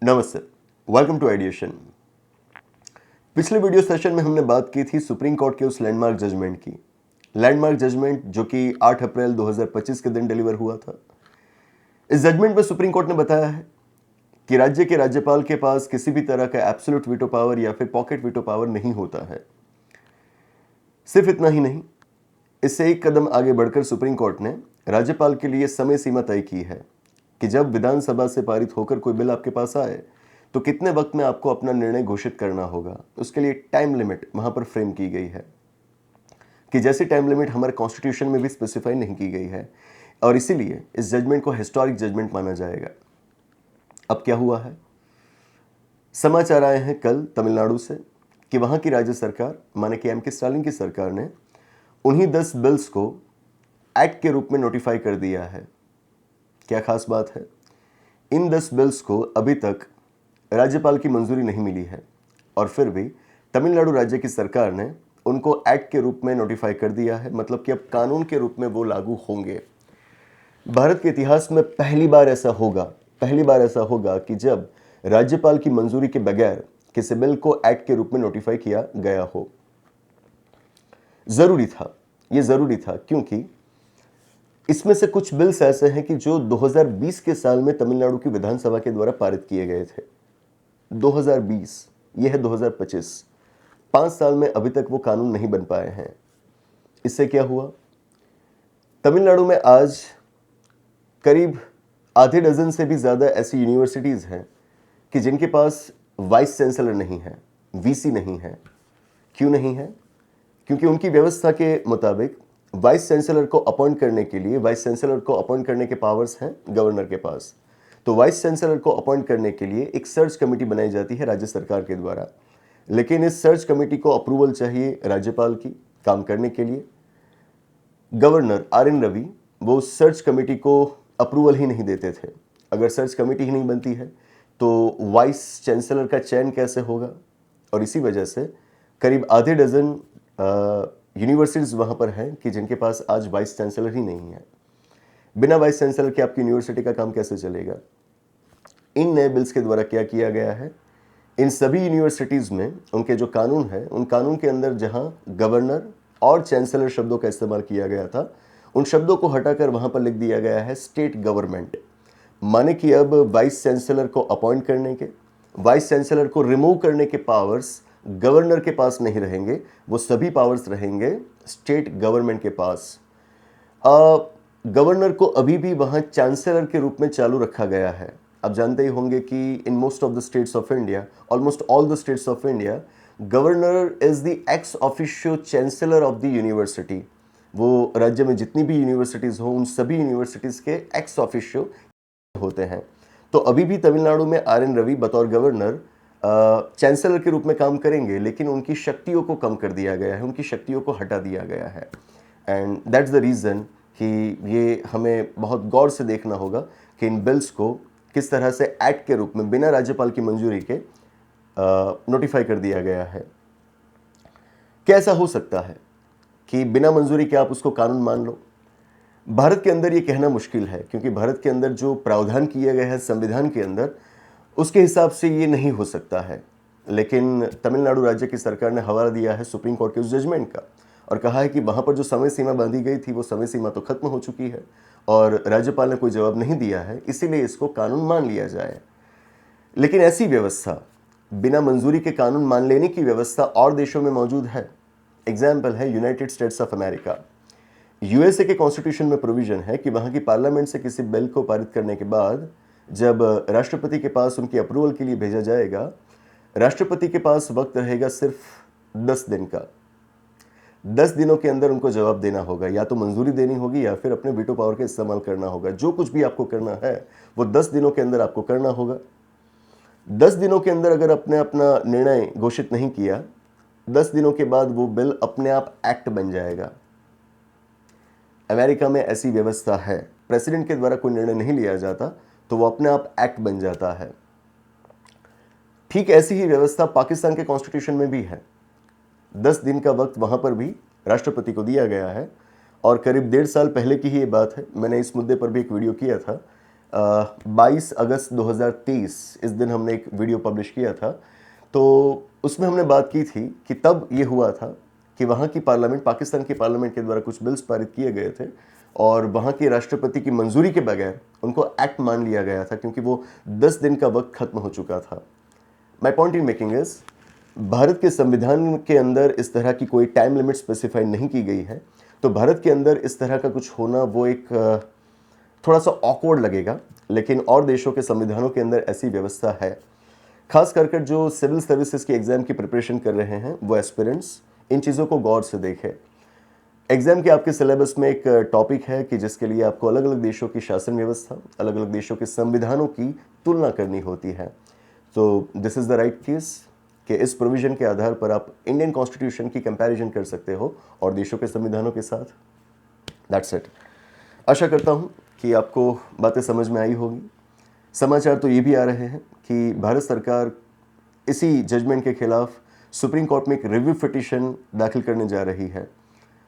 नमस्ते, welcome to ideation. पिछले video session में हमने बात की थी सुप्रीम कोर्ट के उस लैंडमार्क जजमेंट की। लैंडमार्क जजमेंट जो कि 8 अप्रैल 2025 के दिन डिलीवर हुआ था। इस जजमेंट में सुप्रीम कोर्ट ने बताया है कि राज्य के राज्यपाल के पास किसी भी तरह का एब्सोल्यूट वीटो पावर या फिर पॉकेट वीटो पावर नहीं होता है। सिर्फ इतना ही नहीं, इससे एक कदम आगे बढ़कर सुप्रीम कोर्ट ने राज्यपाल के लिए समय सीमा तय की है कि जब विधानसभा से पारित होकर कोई बिल आपके पास आए तो कितने वक्त में आपको अपना निर्णय घोषित करना होगा। उसके लिए टाइम लिमिट वहां पर फ्रेम की गई है कि जैसी टाइम लिमिट हमारे कॉन्स्टिट्यूशन में भी स्पेसिफाई नहीं की गई है, और इसीलिए इस जजमेंट को हिस्टोरिक जजमेंट माना जाएगा। अब क्या हुआ है, समाचार आए हैं कल तमिलनाडु से कि वहां की राज्य सरकार माने कि एम.के. स्टालिन की सरकार ने उन्हीं 10 बिल्स को एक्ट के रूप में नोटिफाई कर दिया है। क्या खास बात है, इन 10 बिल्स को अभी तक राज्यपाल की मंजूरी नहीं मिली है, और फिर भी तमिलनाडु राज्य की सरकार ने उनको एक्ट के रूप में नोटिफाई कर दिया है। मतलब कि अब कानून के रूप में वो लागू होंगे। भारत के इतिहास में पहली बार ऐसा होगा कि जब राज्यपाल की मंजूरी के बगैर किसी बिल को एक्ट के रूप में नोटिफाई किया गया हो। ये जरूरी था क्योंकि इसमें से कुछ बिल्स ऐसे हैं कि जो 2020 के साल में तमिलनाडु की विधानसभा के द्वारा पारित किए गए थे। 2020, यह है 2025, 5 साल में अभी तक वो कानून नहीं बन पाए हैं। इससे क्या हुआ, तमिलनाडु में आज करीब आधे डजन से भी ज्यादा ऐसी यूनिवर्सिटीज हैं कि जिनके पास वाइस चांसलर नहीं है, वीसी नहीं है। क्यों नहीं है? क्योंकि उनकी व्यवस्था के मुताबिक वाइस चांसलर को अपॉइंट करने के पावर्स हैं गवर्नर के पास। तो वाइस चांसलर को अपॉइंट करने के लिए एक सर्च कमेटी बनाई जाती है राज्य सरकार के द्वारा, लेकिन इस सर्च कमेटी को अप्रूवल चाहिए राज्यपाल की काम करने के लिए। Governor R N. रवि वो सर्च कमेटी को अप्रूवल ही नहीं देते थे। अगर सर्च कमेटी ही नहीं बनती है तो वाइस चांसलर का चयन कैसे होगा, और इसी वजह से करीब आधे डजन यूनिवर्सिटीज़ वहाँ पर हैं कि जिनके पास आज वाइस चांसलर ही नहीं है। बिना वाइस चांसलर के आपकी यूनिवर्सिटी का काम कैसे चलेगा। इन नए बिल्स के द्वारा क्या किया गया है, इन सभी यूनिवर्सिटीज़ में उनके जो कानून है, उन कानून के अंदर जहां गवर्नर और चांसलर शब्दों का इस्तेमाल किया गया था, उन शब्दों को हटाकर वहां पर लिख दिया गया है स्टेट गवर्नमेंट। माने कि अब वाइस चांसलर को अपॉइंट करने के, वाइस चांसलर को रिमूव करने के पावर्स गवर्नर के पास नहीं रहेंगे, वो सभी पावर्स रहेंगे स्टेट गवर्नमेंट के पास। गवर्नर को अभी भी वहां चांसलर के रूप में चालू रखा गया है। आप जानते ही होंगे कि in most of the states of India, almost all the states of India, governor is the ex officio chancellor of the university. वो राज्य में जितनी भी यूनिवर्सिटीज हो, उन सभी यूनिवर्सिटीज के एक्स ऑफिशियो होते हैं। तो अभी भी तमिलनाडु में आर.एन. रवि बतौर गवर्नर चांसलर के रूप में काम करेंगे, लेकिन उनकी शक्तियों को कम कर दिया गया है, उनकी शक्तियों को हटा दिया गया है। एंड दैट्स द रीज़न कि ये हमें बहुत गौर से देखना होगा कि इन बिल्स को किस तरह से एक्ट के रूप में बिना राज्यपाल की मंजूरी के नोटिफाई कर दिया गया है। क्या ऐसा हो सकता है कि बिना मंजूरी के आप उसको कानून मान लो? भारत के अंदर ये कहना मुश्किल है, क्योंकि भारत के अंदर जो प्रावधान किए गए हैं संविधान के अंदर, उसके हिसाब से ये नहीं हो सकता है। लेकिन तमिलनाडु राज्य की सरकार ने हवाला दिया है सुप्रीम कोर्ट के उस जजमेंट का, और कहा है कि वहाँ पर जो समय सीमा बांधी गई थी वो समय सीमा तो खत्म हो चुकी है, और राज्यपाल ने कोई जवाब नहीं दिया है, इसीलिए इसको कानून मान लिया जाए। लेकिन ऐसी व्यवस्था, बिना मंजूरी के कानून मान लेने की व्यवस्था और देशों में मौजूद है। एग्जाम्पल है United states of America. USA के कॉन्स्टिट्यूशन में प्रोविजन है कि वहाँ की पार्लियामेंट से किसी बिल को पारित करने के बाद जब राष्ट्रपति के पास उनकी अप्रूवल के लिए भेजा जाएगा, राष्ट्रपति के पास वक्त रहेगा सिर्फ 10 दिन का। 10 दिनों के अंदर उनको जवाब देना होगा, या तो मंजूरी देनी होगी या फिर अपने वीटो पावर का इस्तेमाल करना होगा। जो कुछ भी आपको करना है वो 10 दिनों के अंदर आपको करना होगा। 10 दिनों के अंदर अगर आपने अपना निर्णय घोषित नहीं किया, 10 दिनों के बाद वो बिल अपने आप एक्ट बन जाएगा। अमेरिका में ऐसी व्यवस्था है, प्रेसिडेंट के द्वारा कोई निर्णय नहीं लिया जाता तो वो अपने आप एक्ट बन जाता है। ठीक ऐसी ही व्यवस्था पाकिस्तान के कॉन्स्टिट्यूशन में भी है। 10 दिन का वक्त वहां पर भी राष्ट्रपति को दिया गया है, और करीब 1.5 साल पहले की ही ये बात है, मैंने इस मुद्दे पर भी एक वीडियो किया था। 22 अगस्त 2023 इस दिन हमने एक वीडियो पब्लिश किया था। तो उसमें हमने बात की थी कि तब ये हुआ था कि वहाँ की पार्लियामेंट, पाकिस्तान की पार्लियामेंट के द्वारा कुछ बिल्स पारित किए गए थे और वहाँ के राष्ट्रपति की मंजूरी के बगैर उनको एक्ट मान लिया गया था, क्योंकि वो 10 दिन का वक्त खत्म हो चुका था। My point in making is, Bharat के संविधान के अंदर इस तरह की कोई टाइम लिमिट स्पेसिफाई नहीं की गई है, तो भारत के अंदर इस तरह का कुछ होना वो एक थोड़ा सा ऑकवर्ड लगेगा, लेकिन और देशों के संविधानों के अंदर ऐसी व्यवस्था है। खास करके जो सिविल सर्विसेज के एग्जाम की प्रिपरेशन कर रहे हैं वो एस्पिरेंट्स इन चीज़ों को गौर से देखें। एग्जाम के आपके सिलेबस में एक टॉपिक है कि जिसके लिए आपको अलग अलग देशों की शासन व्यवस्था, अलग अलग देशों के संविधानों की तुलना करनी होती है। तो this is the right case कि इस प्रोविज़न के आधार पर आप इंडियन कॉन्स्टिट्यूशन की कंपैरिजन कर सकते हो और देशों के संविधानों के साथ। That's it. आशा करता हूँ कि आपको बातें समझ में आई होगी। समाचार तो ये भी आ रहे हैं कि भारत सरकार इसी जजमेंट के खिलाफ सुप्रीम कोर्ट में एक रिव्यू पिटीशन दाखिल करने जा रही है।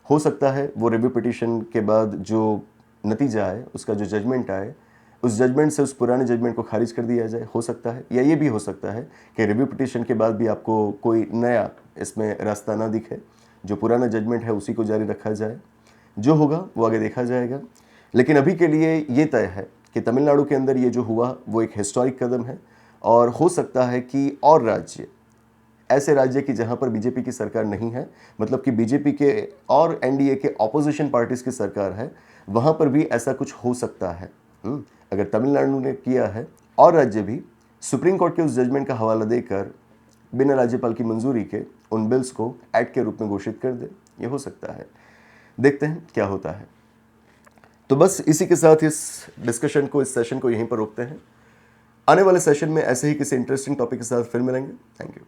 हो सकता है वो रिव्यू पिटीशन के बाद जो नतीजा आए, उसका जो जजमेंट आए, उस जजमेंट से उस पुराने जजमेंट को खारिज कर दिया जाए। हो सकता है, या ये भी हो सकता है कि रिव्यू पिटीशन के बाद भी आपको कोई नया इसमें रास्ता ना दिखे, जो पुराना जजमेंट है उसी को जारी रखा जाए। जो होगा वो आगे देखा जाएगा, लेकिन अभी के लिए ये तय है कि तमिलनाडु के अंदर ये जो हुआ वो एक हिस्टोरिक कदम है और हो सकता है कि और राज्य, ऐसे राज्य की जहां पर बीजेपी की सरकार नहीं है, मतलब कि बीजेपी के और एनडीए के ऑपोजिशन पार्टीज की सरकार है, वहां पर भी ऐसा कुछ हो सकता है। अगर तमिलनाडु ने किया है और राज्य भी सुप्रीम कोर्ट के उस जजमेंट का हवाला देकर बिना राज्यपाल की मंजूरी के उन बिल्स को एक्ट के रूप में घोषित कर दे, ये हो सकता है। देखते हैं क्या होता है। तो बस इसी के साथ इस डिस्कशन को, इस सेशन को यहीं पर रोकते हैं। आने वाले सेशन में ऐसे ही किसी इंटरेस्टिंग टॉपिक के साथ फिर मिलेंगे। Thank you.